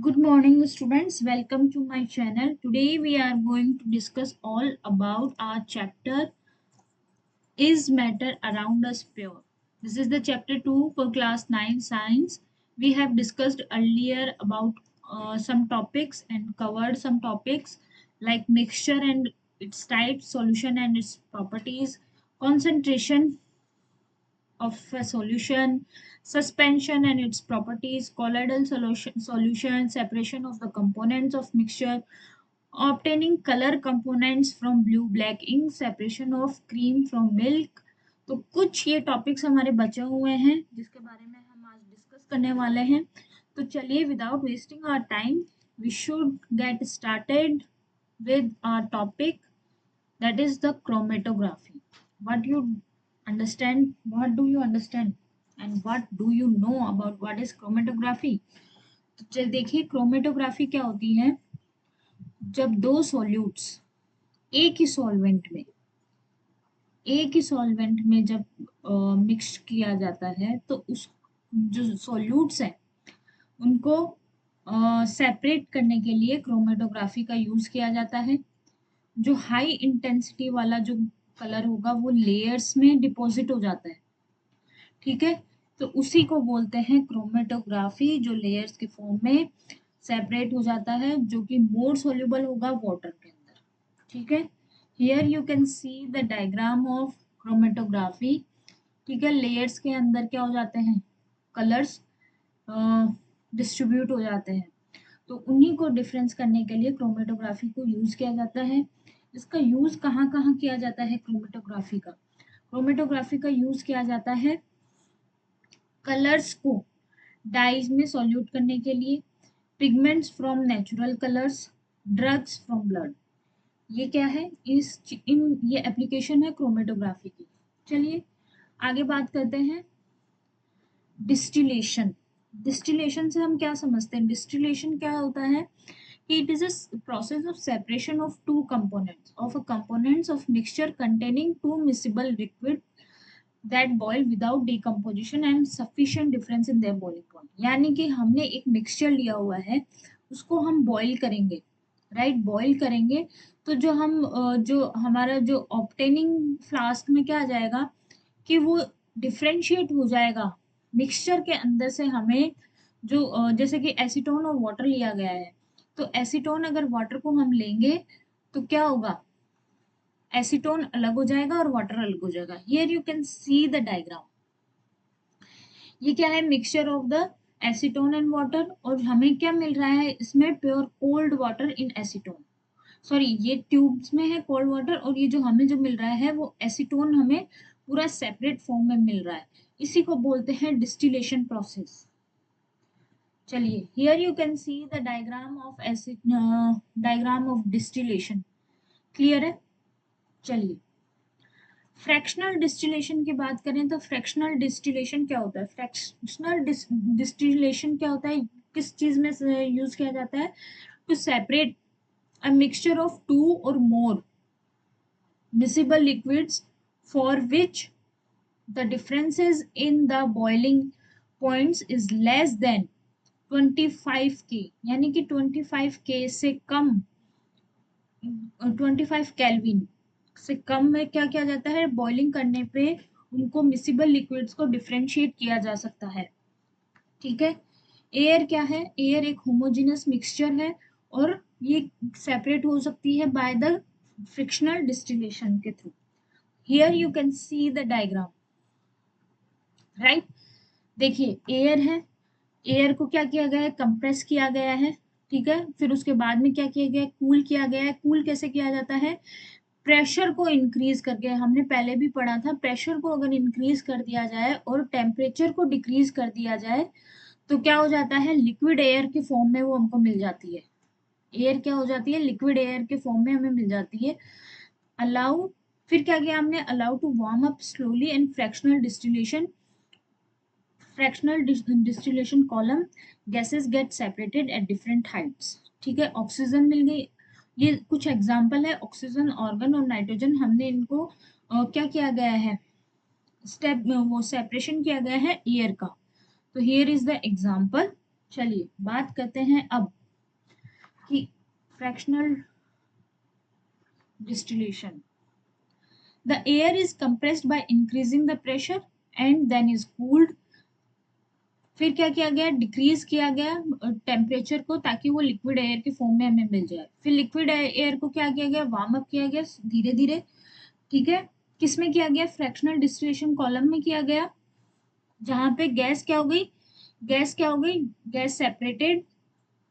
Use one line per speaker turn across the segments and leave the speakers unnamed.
Good morning, students. Welcome to my channel. Today we are going to discuss all about our chapter Is Matter Around Us Pure? This is the chapter 2 for class 9 science. We have discussed earlier about some topics and covered some topics like mixture and its types, solution and its properties, concentration of a solution, suspension and its properties, colloidal solution, separation of the components of mixture, obtaining color components from blue black ink, separation of cream from milk। तो कुछ ये topics हमारे बचे हुए हैं जिसके बारे में हम आज डिस्कस करने वाले हैं। तो चलिए without wasting our time we should get started with our topic, that is the chromatography. What you understand, what do you understand and what do you know about what is chromatography? तो चल देखिए chromatography क्या होती है। जब दो solutes एक ही solvent में जब मिक्स किया जाता है तो उस जो सॉल्यूट्स हैं उनको सेपरेट करने के लिए क्रोमेटोग्राफी का यूज किया जाता है। जो हाई इंटेंसिटी वाला जो कलर होगा वो लेयर्स में डिपॉजिट हो जाता है, ठीक है। तो उसी को बोलते हैं क्रोमेटोग्राफी, जो लेयर्स के फॉर्म में सेपरेट हो जाता है, जो कि मोर सोल्यूबल होगा वाटर के अंदर, ठीक है। Here you can see the diagram of chromatography, ठीक है। लेयर्स के अंदर क्या हो जाते हैं, कलर्स डिस्ट्रीब्यूट हो जाते हैं। तो उन्हीं को डिफरेंस करने के लिए क्रोमेटोग्राफी को यूज किया जाता है। इसका यूज कहाँ कहाँ किया जाता है क्रोमेटोग्राफी का? क्रोमेटोग्राफी का यूज किया जाता है कलर्स को डाइज में सॉल्यूट करने के लिए, pigments from natural colours, drugs from blood. ये क्या है, ये एप्लीकेशन है क्रोमेटोग्राफी की। चलिए आगे बात करते हैं डिस्टिलेशन। डिस्टिलेशन से हम क्या समझते हैं? डिस्टिलेशन क्या होता है कि it is a process of separation of two components of a components of mixture containing two miscible liquid that boil without decomposition and sufficient difference in their boiling point. यानी कि हमने एक मिक्सचर लिया हुआ है, उसको हम बॉईल करेंगे, राइट, बॉईल करेंगे। तो जो हमारा जो ऑब्टेनिंग फ्लास्क में क्या आ जाएगा कि वो डिफरेंशिएट हो जाएगा मिक्सचर के अंदर से। हमें जो जैसे कि एसीटोन और वाटर लिया गया है, तो एसीटोन अगर वाटर को हम लेंगे तो क्या होगा, एसीटोन अलग हो जाएगा और वाटर अलग हो जाएगा। Here you can see the diagram. ये क्या है, mixture of the acetone and water, और हमें क्या मिल रहा है इसमें, pure cold water in acetone. Sorry, ये ट्यूब्स में है कोल्ड वाटर, और ये जो हमें जो मिल रहा है वो एसीटोन हमें पूरा सेपरेट फॉर्म में मिल रहा है। इसी को बोलते हैं डिस्टिलेशन प्रोसेस। चलिए here you can see the diagram of distillation. Clear है? चलिए फ्रैक्शनल डिस्टिलेशन की बात करें तो फ्रैक्शनल डिस्टिलेशन क्या होता है? फ्रैक्शनल डिस्टिलेशन क्या होता है, किस चीज में यूज किया जाता है? To separate a mixture of two or more miscible liquids for which the differences in the boiling points is less than 25 K, यानी कि 25 K से कम, 25 केल्विन से कम में क्या किया जाता है, बॉइलिंग करने पे उनको मिसिबल लिक्विड्स को डिफरेंशिएट किया जा सकता है, ठीक है। एयर क्या है? एयर एक होमोजेनस मिक्सचर है और ये सेपरेट हो सकती है बाय द फ्रिक्शनल डिस्टिलेशन के through. Here you can see the diagram, right. देखिए एयर है, एयर को क्या किया गया है, कंप्रेस किया गया है, ठीक है। फिर उसके बाद में क्या किया गया है, कूल किया गया है। कूल कैसे किया जाता है? प्रेशर को इंक्रीज करके। हमने पहले भी पढ़ा था, प्रेशर को अगर इंक्रीज कर दिया जाए और टेम्परेचर को डिक्रीज कर दिया जाए तो क्या हो जाता है, लिक्विड एयर के फॉर्म में वो हमको मिल जाती है। एयर क्या हो जाती है, लिक्विड एयर के फॉर्म में हमें मिल जाती है। अलाउ, फिर क्या किया हमने, allow to warm up slowly and fractional distillation column gases get separated at different heights, ठीक है। ऑक्सीजन मिल गई, ये कुछ एग्जांपल है, ऑक्सीजन, ऑर्गन और नाइट्रोजन। हमने इनको क्या किया गया है, स्टेप वो सेपरेशन किया गया है एयर का। तो हियर इज द एग्जांपल, चलिए बात करते हैं अब कि fractional distillation. The air is compressed by increasing the pressure and then is cooled. फिर क्या किया गया, डिक्रीज किया गया टेम्परेचर को ताकि वो लिक्विड एयर के फॉर्म में हमें मिल जाए। फिर लिक्विड एयर को क्या किया गया, वार्म अप किया गया धीरे धीरे। ठीक है, किस में किया गया, फ्रैक्शनल डिस्टिलेशन कॉलम में किया गया, जहां पे गैस क्या हो गई, गैस क्या हो गई, गैस सेपरेटेड,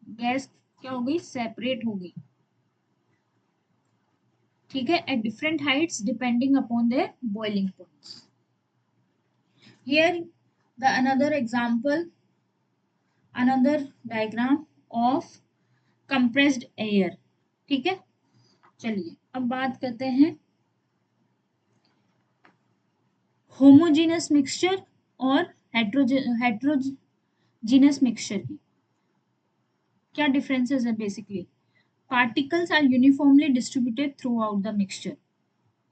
गैस क्या हो गई, सेपरेट हो गई। ठीक है, at different heights depending upon their boiling points. Here the another example, another diagram of compressed air. ठीक है, चलिए अब बात करते हैं होमोजेनस मिक्सचर और हेट्रोजीनस मिक्सचर की। क्या डिफरेंसेस है, basically particles are uniformly distributed throughout the mixture.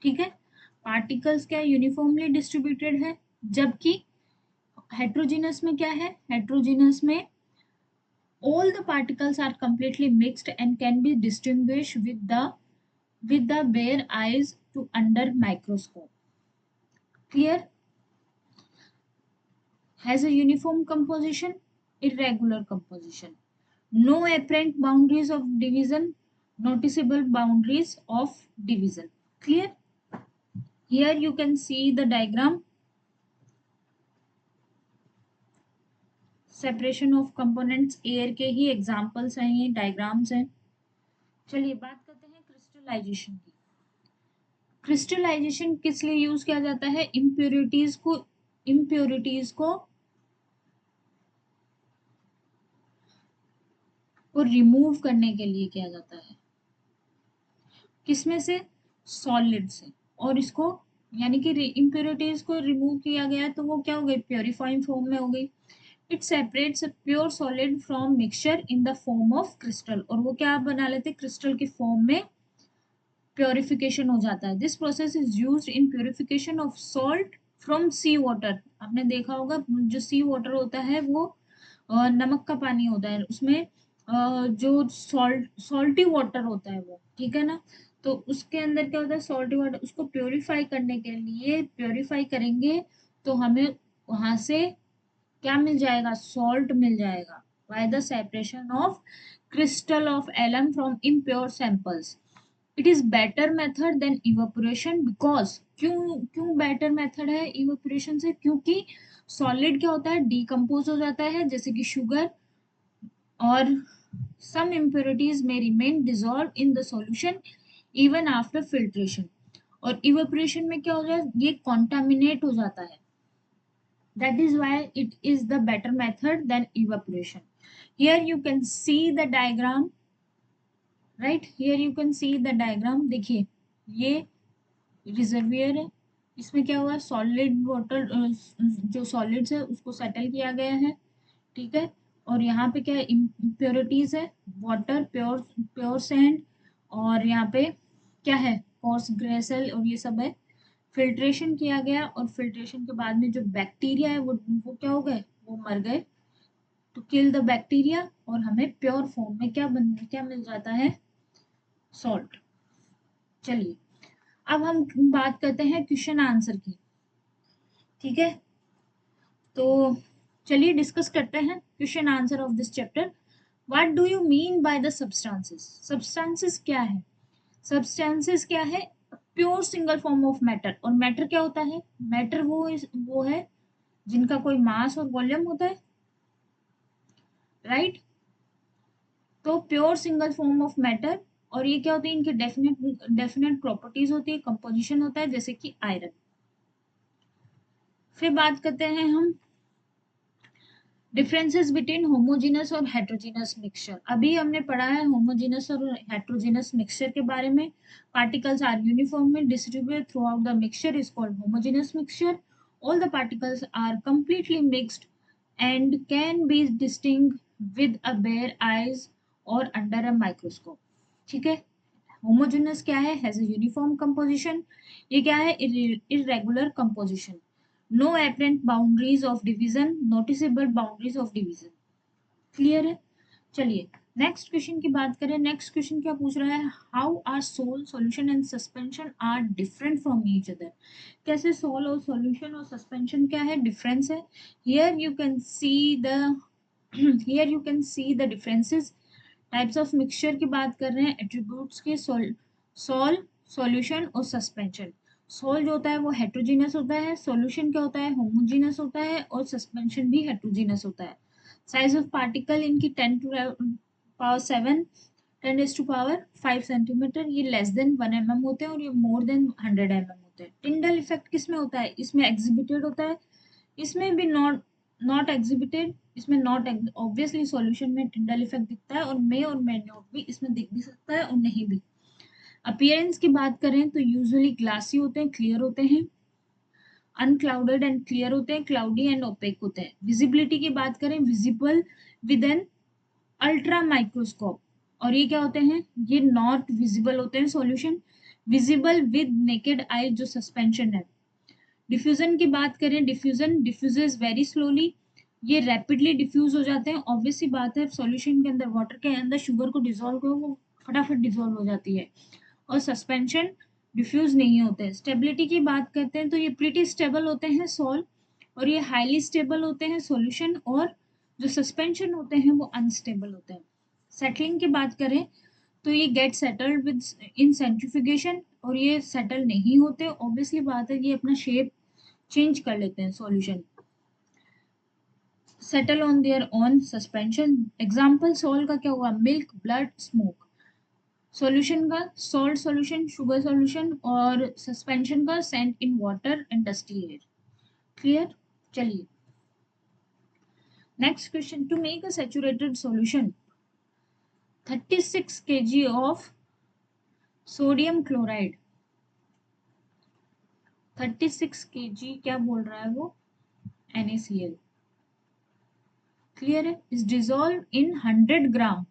ठीक है, पार्टिकल्स क्या यूनिफॉर्मली डिस्ट्रीब्यूटेड है, जबकि हेट्रोजीनस में क्या है, हेट्रोजीनस में all the particles are completely mixed and can be distinguished with the bare eyes to under microscope. Clear? Has a uniform composition, irregular composition, no apparent boundaries of division, noticeable boundaries of division. Clear? Here you can see the diagram, separation of components. Air के ही examples हैं ये, diagrams हैं। चलिए बात करते हैं crystallisation की। Crystallisation किस लिए यूज किया जाता है, इम्प्योरिटीज को रिमूव करने के लिए किया जाता है। किसमें से, सॉलिड से। और इसको यानी कि इम्प्योरिटीज को रिमूव किया गया तो वो क्या हो गई, प्योरीफाइंग फॉर्म में हो गई। It separates pure solid from mixture in the form of crystal, और वो क्या बना लेते, क्रिस्टल के फॉर्म में प्योरिफिकेशन हो जाता है। This process is used in purification of salt from sea water. आपने देखा होगा जो सी वाटर होता है वो नमक का पानी होता है, उसमें जो सॉल्टी वाटर होता है वो, ठीक है ना, तो उसके अंदर क्या होता है, सॉल्टी वाटर, उसको प्योरीफाई करने के लिए प्योरीफाई करेंगे तो हमें वहां से क्या मिल जाएगा, सॉल्ट मिल जाएगा, by the separation of crystal of alum from impure samples. It is better method than evaporation, because क्यों क्यों बेटर मेथड है इवेपोरेशन से, क्योंकि सॉलिड क्या होता है, डिकम्पोज हो जाता है, जैसे कि शुगर, और some impurities may remain dissolved in the solution even after filtration। और evaporation में क्या हो जाए, ये contaminate हो जाता है। That is why it is the better method than evaporation। Here you can see the diagram, right? Here you can see the diagram। देखिए ये रिजर्वियर है, इसमें क्या हुआ, सॉलिड वाटर, जो सॉलिड्स है उसको सेटल किया गया है। ठीक है, और यहाँ पे क्या है, इम्प्योरिटीज है, वाटर, प्योर प्योर सैंड, और यहाँ पे क्या है, कोर्स ग्रेसल, और ये सब है। फिल्ट्रेशन किया गया, और फिल्ट्रेशन के बाद में जो बैक्टीरिया है वो क्या हो गए, वो मर गए, टू किल द बैक्टीरिया, और हमें प्योर फॉर्म में क्या मिल जाता है, सॉल्ट। चलिए अब हम बात करते हैं क्वेश्चन आंसर की। ठीक है, तो चलिए डिस्कस करते हैं question answer of this chapter. What do you mean by the substances, substances क्या है, सब्सटेंसेस क्या है, pure single form of matter. और मैटर क्या होता है, मैटर वो है जिनका कोई मास और वॉल्यूम होता है, राइट। तो pure single form of matter, और ये क्या होती है, इनकी डेफिनेट प्रॉपर्टीज होती है, कंपोजिशन होता है, जैसे कि आयरन। फिर बात करते हैं हम डिफरेंसेस बिटवीन होमोजेनस और हेट्रोजेनस मिक्सचर। अभी हमने पढ़ा है होमोजेनस और हेट्रोजेनस मिक्सचर के बारे में। Particles are uniformly distributed throughout the mixture is called homogeneous mixture. All the particles are completely mixed and can be distinguished with a bare eyes or under a microscope। ठीक है, homogeneous क्या है, has a uniform composition, ये क्या है, irregular composition, no apparent boundaries of division, noticeable boundaries of division। Clear है? चलिए next question की बात करें। नेक्स्ट क्वेश्चन क्या पूछ रहा है, how are sol solution and suspension are different from each other. कैसे सोल और सॉल्यूशन और सस्पेंशन क्या है, डिफरेंस है। Here you can see the here you can see the differences. Types of mixture की बात कर रहे हैं, एट्रीब्यूट्स के, सोल, सॉल्यूशन और सस्पेंशन। सोल जो होता है वो हेट्रोजीनस होता है, सॉल्यूशन क्या होता है, होमोजीनस होता है, और सस्पेंशन भी हेट्रोजीनस होता है। साइज ऑफ पार्टिकल इनकी 10 to power 7, 10 raise to power 5 centimetre. ये लेस देन 1 mm होते हैं और ये मोर देन 100 mm होते हैं। टिंडल इफेक्ट किस में होता है, इसमें एग्जिबिटेड होता है, इसमें भी नॉट नॉट एग्जिबिटेड, इसमें नॉट। ऑब्वियसली सॉल्यूशन में टिंडल इफेक्ट दिखता है, और मे नॉट भी, इसमें दिख भी सकता है और नहीं भी। अपीयरेंस की बात करें तो यूजुअली ग्लासी होते हैं, क्लियर होते हैं, अनक्लाउडेड एंड क्लियर होते हैं, क्लाउडी एंड ओपेक होते हैं। विजिबिलिटी की बात करें, visible with an ultra microscope. और ये क्या होते हैं, ये नॉट विजिबल होते हैं solution, visible with naked eye जो सस्पेंशन है। डिफ्यूजन की बात करें, डिफ्यूजन डिफ्यूजेस वेरी स्लोली, ये रैपिडली डिफ्यूज हो जाते हैं। ऑब्वियस सी बात है, सॉल्यूशन के अंदर, वाटर के अंदर शुगर को डिसॉल्व करो, वो फटाफट डिसॉल्व हो जाती है। और सस्पेंशन डिफ्यूज नहीं होते हैं। स्टेबिलिटी की बात करते हैं तो ये प्रीटी स्टेबल होते हैं सॉल्व, और ये हाईली स्टेबल होते हैं सॉल्यूशन, और जो सस्पेंशन होते हैं वो अनस्टेबल होते हैं। सेटलिंग की बात करें तो ये get settled with in centrifugation, और ये सेटल नहीं होते। ऑब्वियसली बात है, ये अपना शेप चेंज कर लेते हैं solution. Settle on their own suspension. Example sol का क्या हुआ, मिल्क, ब्लड, स्मोक। सॉल्यूशन का सॉल्ट सॉल्यूशन, शुगर सॉल्यूशन, और सस्पेंशन का sand in water and dusty air. Clear? चलिए next question, to make a saturated solution 36 kg of sodium chloride, 36 kg क्या बोल रहा है वो, NaCl। क्लियर है? Is dissolve in 100 gram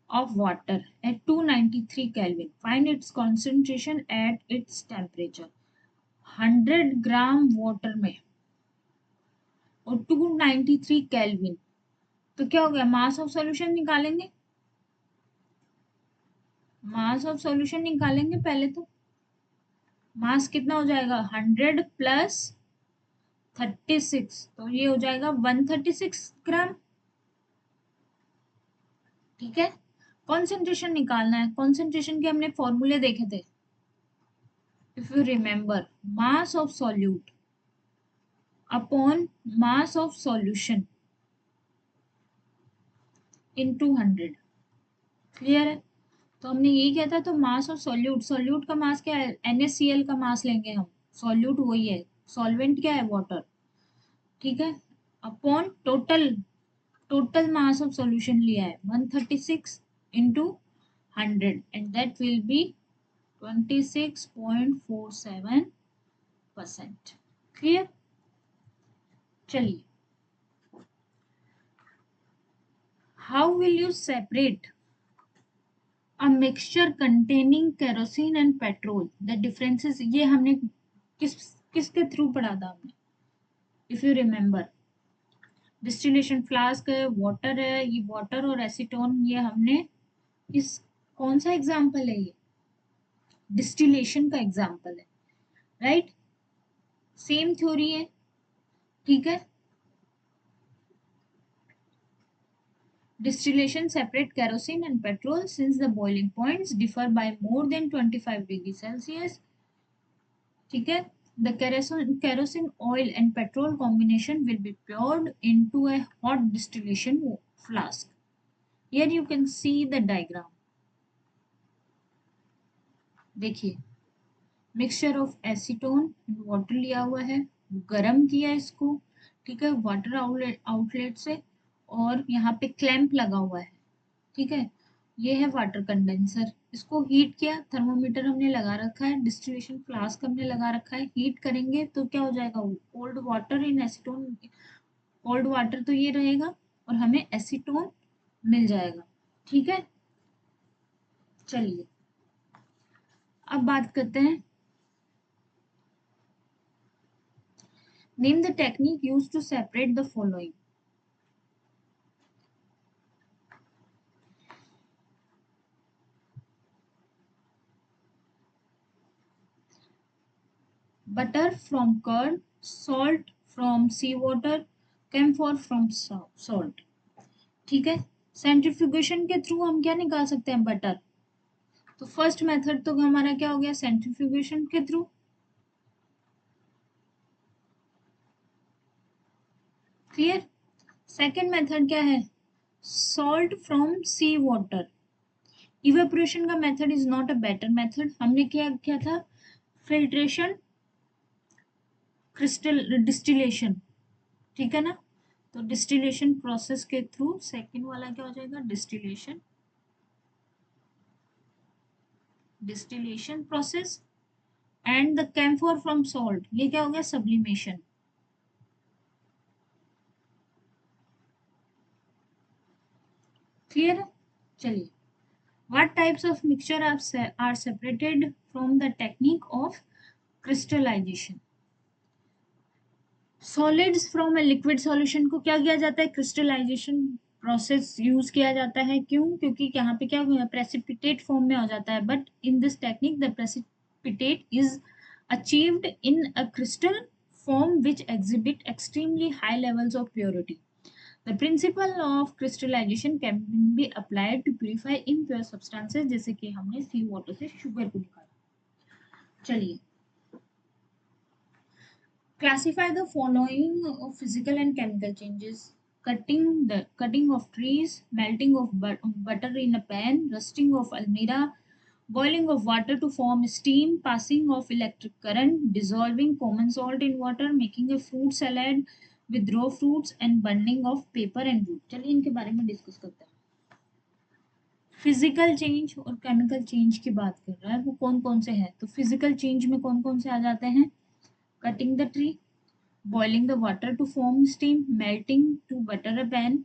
of water at 293 Kelvin. Find its concentration at its temperature. 100 gram water में और 293 kelvin, तो क्या हो गया, मास ऑफ सॉल्यूशन निकालेंगे। मास ऑफ सॉल्यूशन निकालेंगे पहले तो। मास कितना हो जाएगा, 100 प्लस 36, तो ये हो जाएगा 136 ग्राम। ठीक है, कॉन्सेंट्रेशन निकालना है। कॉन्सेंट्रेशन के हमने फॉर्मूले देखे थे, if you remember, mass of solute upon mass of solution into 100। Clear है? तो हमने यही किया था। तो मास ऑफ सॉल्यूट, सॉल्यूट का मास क्या है, NaCl का मास लेंगे हम, सॉल्यूट वही है, सॉल्वेंट क्या है, वाटर। ठीक है, upon total, total mass of solution लिया है 136 into 100, and that will be 26.47%। Clear? चलिए, how will you separate a mixture containing kerosene and petrol, the differences. ये हमने किस किसके थ्रू पढ़ा था हमने, if you remember, distillation flask है, वाटर है, ये वाटर और एसीटोन, ये हमने इस, कौन सा एग्जाम्पल है ये, डिस्टिलेशन का एग्जाम्पल है, राइट? सेम थ्योरी है। ठीक है, distillation separate kerosene and petrol since the boiling points differ by more than 25 degree Celsius. ठीक है, the kerosene oil and petrol combination will be poured into a hot distillation flask. Here you can see the diagram. देखिए, mixture of acetone water लिया हुआ है, गरम किया इसको, ठीक है, वाटर आउटलेट से, और यहाँ पे क्लैंप लगा हुआ है। ठीक है, ये है वाटर कंडेंसर, इसको हीट किया, थर्मोमीटर हमने लगा रखा है, डिस्टिलेशन फ्लास्क हमने लगा रखा है। हीट करेंगे तो क्या हो जाएगा, cold water in acetone, cold water तो ये रहेगा, और हमें एसीटोन मिल जाएगा। ठीक है, चलिए अब बात करते हैं, name the technique use to separate the following. butter from curd, salt from seawater, camphor from salt. ठीक है, सेंट्रीफ्यूगेशन के थ्रू हम क्या निकाल सकते हैं, बटर। तो फर्स्ट मेथड तो हमारा क्या हो गया, सेंट्रीफ्यूगेशन के थ्रू। क्लियर। सेकेंड मेथड क्या है, salt from sea water. Evaporation का method is not a better method. हमने क्या किया था, फिल्ट्रेशन, क्रिस्टल डिस्टिलेशन, ठीक है ना। तो डिस्टिलेशन प्रोसेस के थ्रू सेकेंड वाला क्या हो जाएगा, distillation, distillation process. And the camphor from salt, ये क्या हो गया, सब्लिमेशन। क्लियर है। चलिए, what types of mixture are separated from the technique of crystallization? Solids from a liquid solution को क्या किया जाता है, क्रिस्टलाइजेशन प्रोसेस यूज किया जाता है। क्यों, क्योंकि यहाँ पे क्या प्रेसिपिटेट फॉर्म में हो जाता है, but in this technique the precipitate is achieved in a crystal form which exhibit extremely high levels of purity. The principle of crystallization can be applied to purify impure substances, जैसे कि हमने सी water से sugar को निकाला। चलिए, classify the following of physical and chemical changes: cutting of trees, melting of butter in a pan, rusting of almira, boiling of water to form steam, passing of electric current, dissolving common salt in water, making a fruit salad with raw fruits, and burning of paper and wood। चलिए इनके बारे में discuss करते हैं। Physical change और chemical change की बात कर रहा है, वो कौन कौन से हैं। तो फिजिकल चेंज में कौन कौन से आ जाते हैं, cutting the tree, boiling the water to form steam, melting to butter a pan,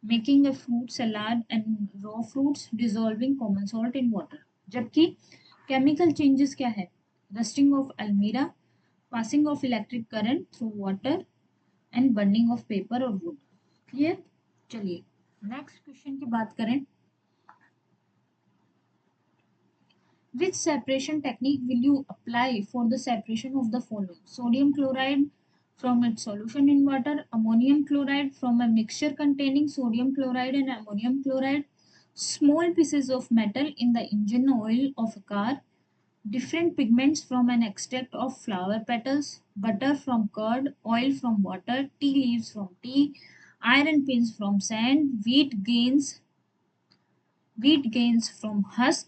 making a fruit salad and raw fruits, dissolving common salt in water। जबकि केमिकल चेंजेस क्या है, रस्टिंग ऑफ अलमीरा, passing of electric current through water, and burning of paper और would. Clear. चलिए next question की बात करें, which separation technique will you apply for the separation of the following: sodium chloride from its solution in water, ammonium chloride from a mixture containing sodium chloride and ammonium chloride, small pieces of metal in the engine oil of a car, different pigments from an extract of flower petals, butter from curd, oil from water, tea leaves from tea, iron pins from sand, wheat grains from husk,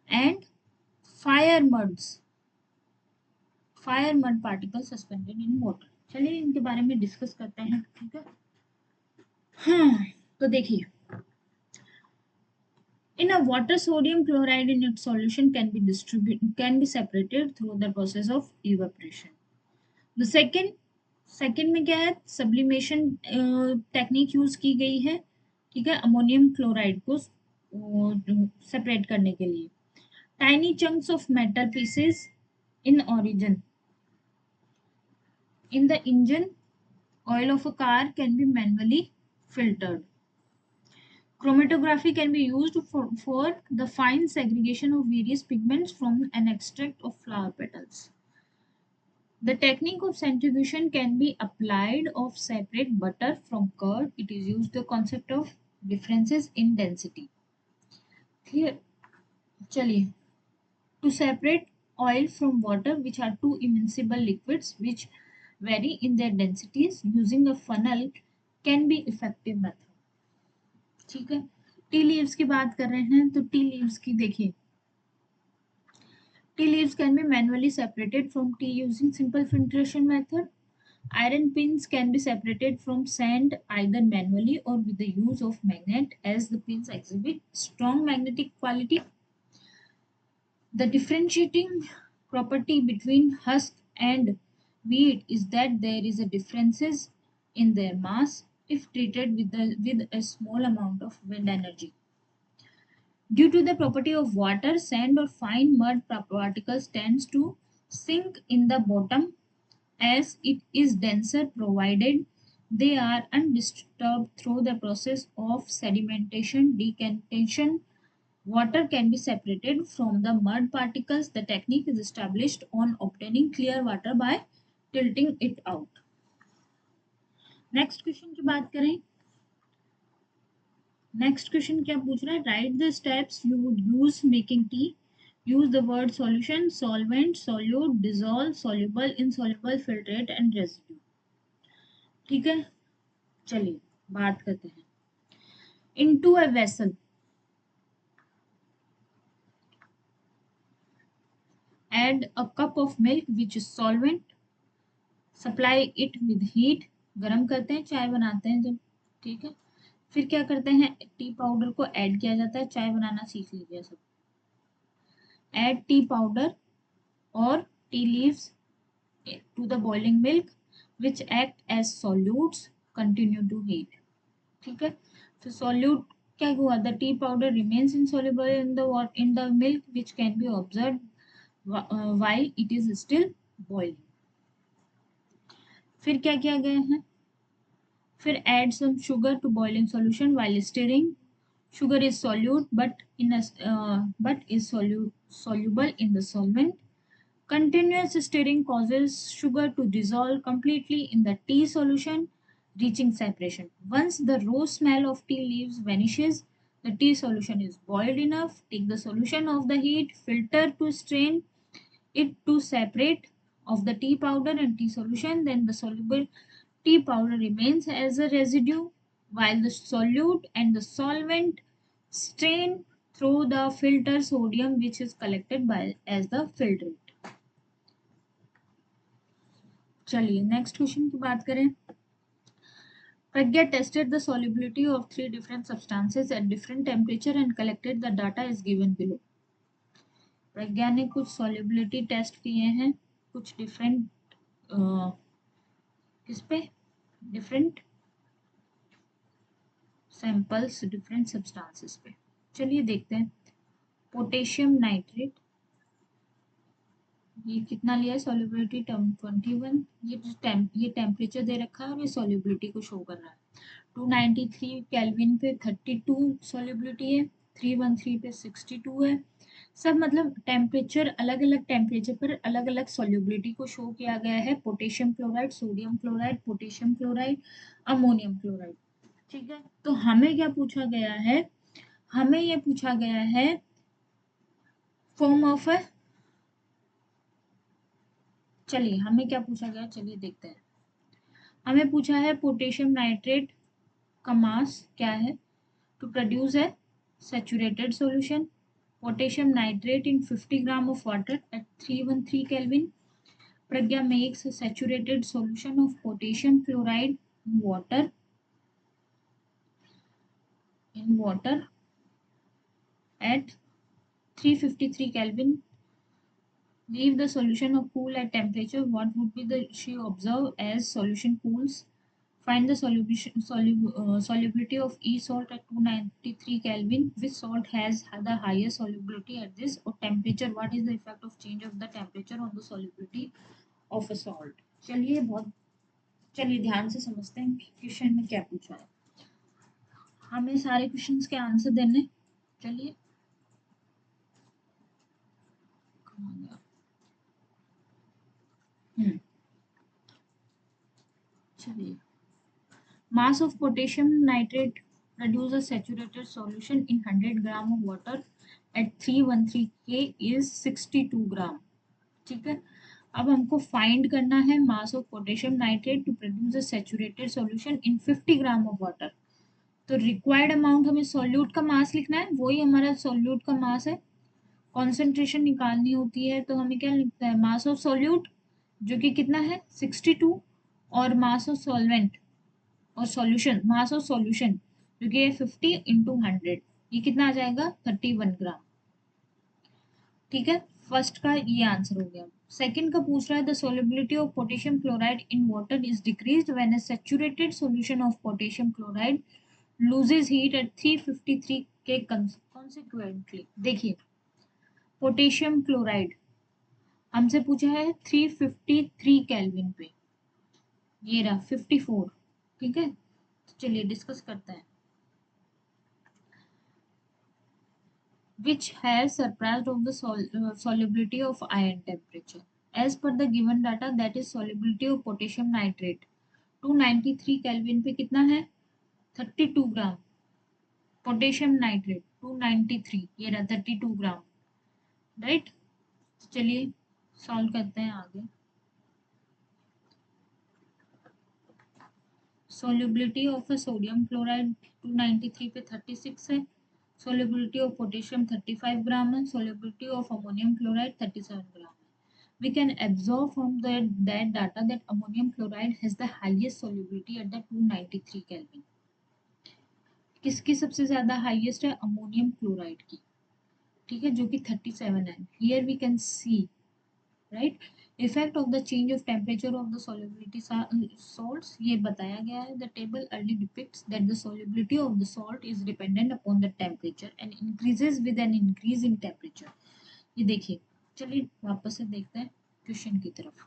and fire mud particle suspended in water. चलिए इनके बारे में discuss करते हैं, ठीक है। हाँ, तो देखिए, in a water sodium chloride in its solution can be separated through the process of evaporation। the second में क्या है, सब्लिमेशन टेक्निक यूज की गई है, ठीक है, अमोनियम क्लोराइड को सेपरेट करने के लिए। Tiny chunks of metal pieces in origin in the engine oil of a car can be manually filtered। Chromatography can be used for the fine segregation of various pigments from an extract of flower petals। The technique of centrifugation can be applied of separate butter from curd। It is used the concept of differences in density। Clear। चलिए, to separate oil from water, which are two immiscible liquids which vary in their densities, using a funnel can be effective method। ठीक है, tea leaves की बात कर रहे हैं, तो tea leaves की देखिए, tea leaves can be manually separated from T using simple filtration method. Iron pins can be separated from sand either manually or with the use of magnet, as the pins exhibit strong magnetic quality। The differentiating property between husk and wheat is that there is a differences in their mass if treated with a small amount of wind energy। Due to the property of water, sand or fine mud particles tends to sink in the bottom as it is denser, provided they are undisturbed through the process of sedimentation, decantation, Water can be separated from the mud particles. The technique is established on obtaining clear water by tilting it out. Next question की बात करें, next question क्या पूछ रहा है, right the steps you would use making tea, use the word solution, solvent, solute, dissolve, soluble, insoluble, filtrate and residue. ठीक है, चलिए बात करते हैं। Into a vessel add a cup of milk which is solvent, supply it with heat, गरम करते हैं, चाय बनाते हैं जब, ठीक है। फिर क्या करते हैं, टी पाउडर को ऐड किया जाता है, चाय बनाना सीख लीजिए सब। ऐड टी पाउडर और tea leaves to the boiling milk which act as solutes, continue to heat। ठीक है, तो solute क्या हुआ, the tea powder remains insoluble in the milk which can be observed while it is still boiling। फिर क्या किया गया है, फिर add some sugar to boiling solution while stirring, sugar is solute but is soluble in the solvent। Continuous stirring causes sugar to dissolve completely in the tea solution, reaching separation. Once the raw smell of tea leaves vanishes, the tea solution is boiled enough. Take the solution off the heat, filter to strain it to separate of the tea powder and tea solution. Then the soluble tea powder remains as a residue, while the solute and the solvent strain through the filter sodium, which is collected by as the filtrate। चलिए next question की बात करें। Pragya tested the solubility of 3 different substances at different temperature and collected the data is given below। प्रज्ञा ने कुछ solubility test किए हैं कुछ different किस पे, डिफरेंट सैंपल्स डिफरेंट सब्सटेंसेस पे। चलिए देखते हैं। पोटेशियम नाइट्रेट, ये कितना लिया है सॉल्युबिलिटी टर्म 21, ये टेम्परेचर दे रखा है और ये सॉल्युबिलिटी को शो कर रहा है। 293 केल्विन पे 32 सॉल्युबिलिटी है, 313 पे 62 है। सब मतलब टेम्परेचर अलग अलग टेम्परेचर पर अलग अलग सॉल्युबिलिटी को शो किया गया है। Potassium chloride, sodium chloride, potassium chloride, ammonium chloride. ठीक है, तो हमें क्या पूछा गया है, हमें ये पूछा गया है फॉर्म ऑफ है, चलिए हमें क्या पूछा गया, चलिए देखते हैं। हमें पूछा है पोटेशियम नाइट्रेट का मास क्या है, टू प्रोड्यूस है saturated solution potassium nitrate in 50 gram of water at 313 kelvin. Pragya makes saturated solution of potassium chloride in water at 353 Kelvin. Leave the solution of cool at temperature. What would be the she observe as solution cools? Find the solubility of E salt at 293 Kelvin. Which salt has the highest solubility at this or temperature? What is the effect of change of the temperature on the solubility of a salt? चलिए ध्यान से समझते हैं question में क्या पूछा है। हमें सारे क्वेश्चंस के आंसर देने, चलिए चलिए mass of potassium nitrate produce a saturated solution in 100 gram of water at 313 K is 62 gram। ठीक है, अब हमको फाइंड करना है mass of potassium nitrate to produce a saturated solution in 50 gram of water. तो रिक्वायर्ड अमाउंट हमें solute का mass लिखना है, वही हमारा सॉल्यूट का मास है। कॉन्सेंट्रेशन निकालनी होती है तो हमें क्या लिखता है, मास ऑफ सॉल्यूट जो कि कितना है 62 और मास ऑफ सॉल्वेंट और सॉल्यूशन मास ऑफ सॉल्यूशन जो कि 50 इंटू 100, ये कितना आ जाएगा 31 ग्राम। ठीक है, फर्स्ट का ये आंसर हो गया। सेकंड का पूछ रहा है the solubility of potassium chloride in water is decreased when a saturated solution of potassium chloride loses heat at 353 के कॉन्सिक्वेंटली। देखिए पोटेशियम क्लोराइड हमसे पूछा है 353 केल्विन पे, ये रहा 54। ठीक है, तो चलिए डिस्कस करते हैं। which has surpassed of the solubility of iron temperature. As per the given data, that is solubility of potassium nitrate 293 kelvin पे कितना है 32 ग्राम. पोटेशियम नाइट्रेट 293, ये रहा 32 ग्राम, राइट. चलिए सॉल्व करते हैं आगे. solubility of a sodium chloride 293 पे 36 है. solubility of potassium 35 ग्राम है. solubility of ammonium chloride 37 ग्राम है. We can observe from that data that ammonium chloride has the highest solubility at the 293 Kelvin. किसकी सबसे ज्यादा हाईएस्ट है? अमोनियम क्लोराइड की, ठीक है, जो कि 37 है. Here we can see, right, effect of the change of temperature of the solubility salts, ये बताया गया है. The table early depicts that the solubility of the salt is dependent upon the temperature and increases with an increase in temperature. ये देखिए. चलिए वापस से देखते हैं क्वेश्चन की तरफ.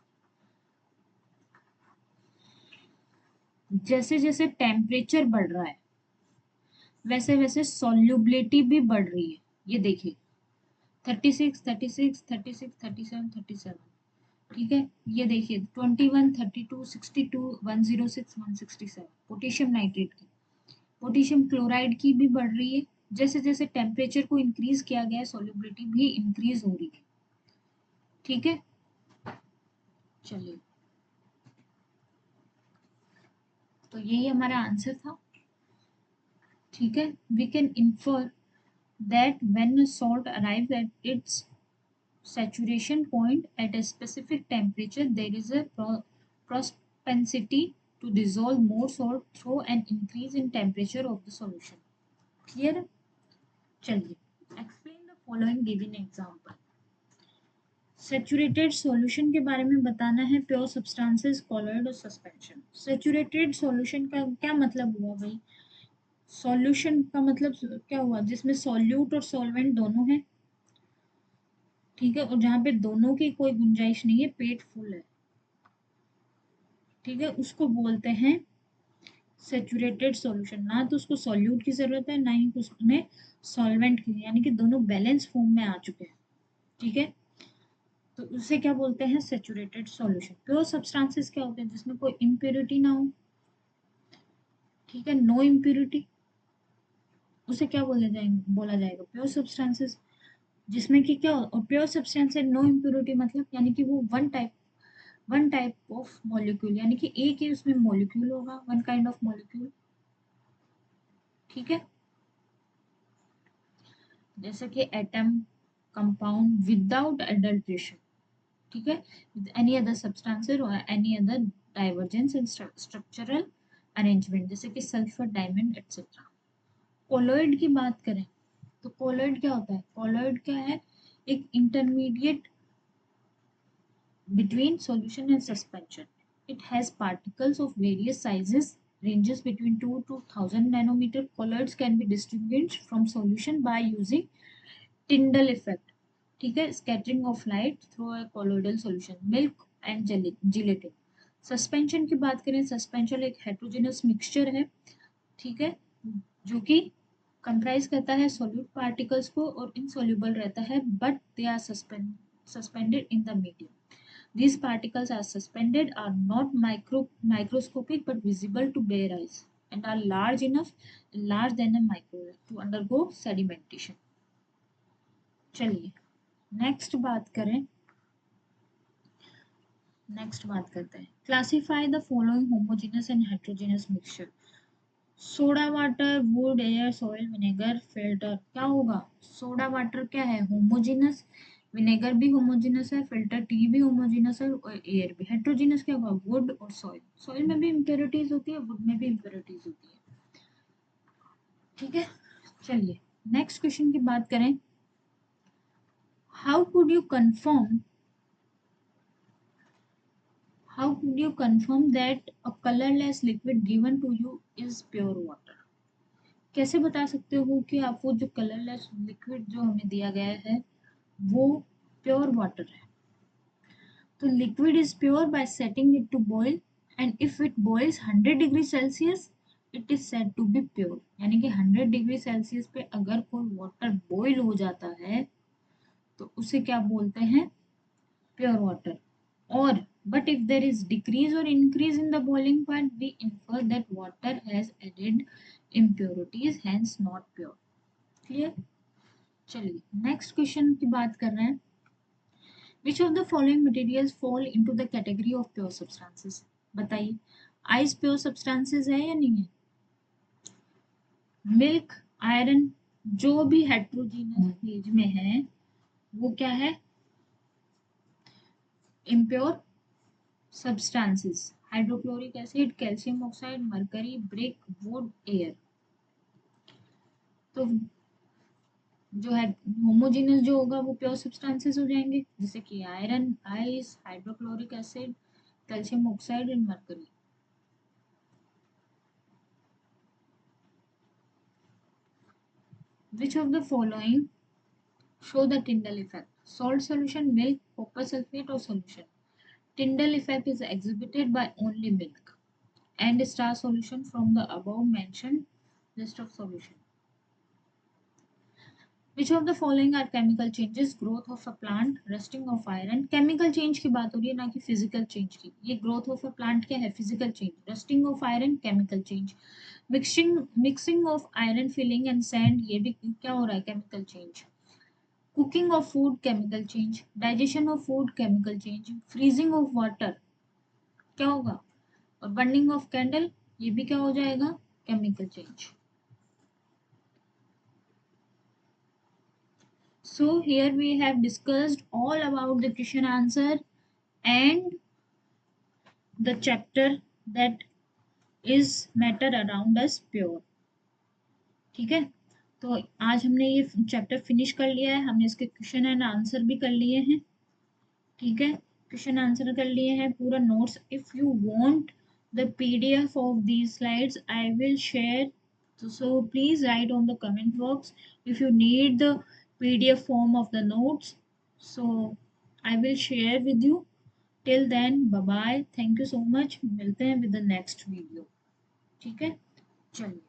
जैसे जैसे टेम्परेचर बढ़ रहा है वैसे वैसे सॉल्युबिलिटी भी बढ़ रही है. ये देखिए 36 36 36 37 37, ठीक है. ये देखिए 21 32 62 106 167 पोटेशियम नाइट्रेट की. पोटेशियम क्लोराइड की भी बढ़ रही है. जैसे जैसे टेम्परेचर को इंक्रीज किया गया है सॉल्युबिलिटी भी इंक्रीज हो रही है, ठीक है. चलिए, तो यही हमारा आंसर था, ठीक है. We can infer that when a salt arrives at its saturation point at a specific temperature, there is a propensity to dissolve more salt through an increase in temperature of the solution. Clear? चलिए, explain the following given example. Saturated solution के बारे में बताना है. Pure substances, colloid और suspension. Saturated solution का क्या मतलब हुआ भाई? सॉल्यूशन का मतलब क्या हुआ? जिसमें सॉल्यूट और सॉल्वेंट दोनों हैं, ठीक है, और जहां पे दोनों की कोई गुंजाइश नहीं है, पेट फुल है, ठीक है, उसको बोलते हैं सेचुरेटेड सॉल्यूशन. ना तो उसको सॉल्यूट की जरूरत है ना ही उसमें सॉल्वेंट की, यानी कि दोनों बैलेंस फॉर्म में आ चुके हैं, ठीक है. तो उसे क्या बोलते हैं? Saturated solution. प्योर सब्सटेंसेस क्या होते हैं? जिसमें कोई इम्प्योरिटी ना हो, ठीक है, नो इम्प्योरिटी, उसे क्या बोला जाएगा? Pure substances. जिसमें कि क्या प्योर सब्सटेंस है, नो इम्प्योरिटी मतलब यानी कि वो वन टाइप ऑफ मॉलिक्यूल, यानी कि एक ही उसमें मॉलिक्यूल होगा, वन काइंड ऑफ मॉलिक्यूल, ठीक है. जैसे कि एटम, कंपाउंड विदाउट एडल्ट्रेशन, ठीक है, विद एनी अदर सब्सटेंसेस और एनी अदर डाइवर्जेंस इन स्ट्रक्चरल अरेंजमेंट, जैसे कि सल्फर, डायमंड एटसेट्रा. कोलॉइड की बात करें तो कोलॉइड क्या होता है? कोलॉइड क्या है? एक intermediate between solution and suspension. It has particles of various sizes, ranges between 2 to 1000 nanometer. Colloids can be distinguished from solution by using Tyndall effect, ठीक है, scattering of light through a colloidal solution. Milk and gelatin. Suspension की बात करें, suspension एक heterogeneous mixture है, ठीक है, जो कि कंप्राइज करता है सॉल्यूट पार्टिकल्स को और इनसॉल्युबल रहता है, but they are suspended in the medium. These particles are suspended, are not microscopic but visible to bare eyes, and are large enough, large than a microwave, to undergo sedimentation. चलिए next बात करते हैं. Classify the following homogeneous and heterogeneous mixture. Soda water, would, air, soil, vinegar, filter. क्या होगा? Soda water क्या है? Homogeneous. Vinegar भी homogeneous है, फिल्टर टी भी होमोजेनस है, और एयर भी. हेट्रोजेनस क्या होगा? वुड और सॉइल. सॉइल में भी इम्प्योरिटीज होती है, वुड में भी इम्प्योरिटीज होती है, ठीक है. चलिए नेक्स्ट क्वेश्चन की बात करें. How could you confirm that a colourless liquid given to you is pure water? कैसे बता सकते हो कि आप वो जो कलरलेस लिक्विड जो हमें दिया गया है वो प्योर वाटर है? तो liquid is pure by setting it to boil, and if it boils 100 degree Celsius it is said to be pure, यानी कि 100 डिग्री सेल्सियस पे अगर कोई वाटर बॉईल हो जाता है तो उसे क्या बोलते हैं, प्योर वाटर। और but if there is decrease or increase in the boiling point, we infer that water has added impurities, hence not pure. Clear? चलिए नेक्स्ट क्वेश्चन की बात कर रहे हैं। Which of the following materials fall into the category of pure substances? बताइए, ice pure substances है या नहीं है? मिल्क, आयरन, जो भी हेट्रोजीनियस फेज में है वो क्या है, impure substances. Hydrochloric acid, calcium oxide, mercury, brick, would, air. तो जो है होमोजेनियस जो होगा वो प्योर सब्सटेंसेस हो जाएंगे, जैसे कि iron, ice, hydrochloric acid, calcium oxide and mercury. Which of the following show the Tyndall effect? Salt solution, milk, copper sulfate or solution? Tyndall effect is exhibited by only milk and star solution from the above mentioned list of solution. Which of the following are chemical changes? Growth of a plant, rusting of iron. Chemical change की बात हो रही है ना कि physical change की। ये growth of a plant क्या है? Physical change. Rusting of iron, chemical change. Mixing of iron filling and sand, ये भी क्या हो रहा है? Chemical change. Cooking of food, chemical change. Digestion of food, chemical change. Freezing of water, क्या होगा? और burning of candle, ये भी क्या हो जाएगा? Chemical change. So here we have discussed all about the question answer and the chapter that is matter around us pure. ठीक है, तो आज हमने ये चैप्टर फिनिश कर लिया है, हमने इसके क्वेश्चन एंड आंसर भी कर लिए हैं। ठीक है, क्वेश्चन आंसर कर लिए हैं, पूरा notes. If you want the PDF of these slides I will share, so please write on the comment box if you need the PDF form of the notes, so I will share with you. Till then, bye bye, thank you so much, मिलते हैं with the next video। ठीक है, चलिए।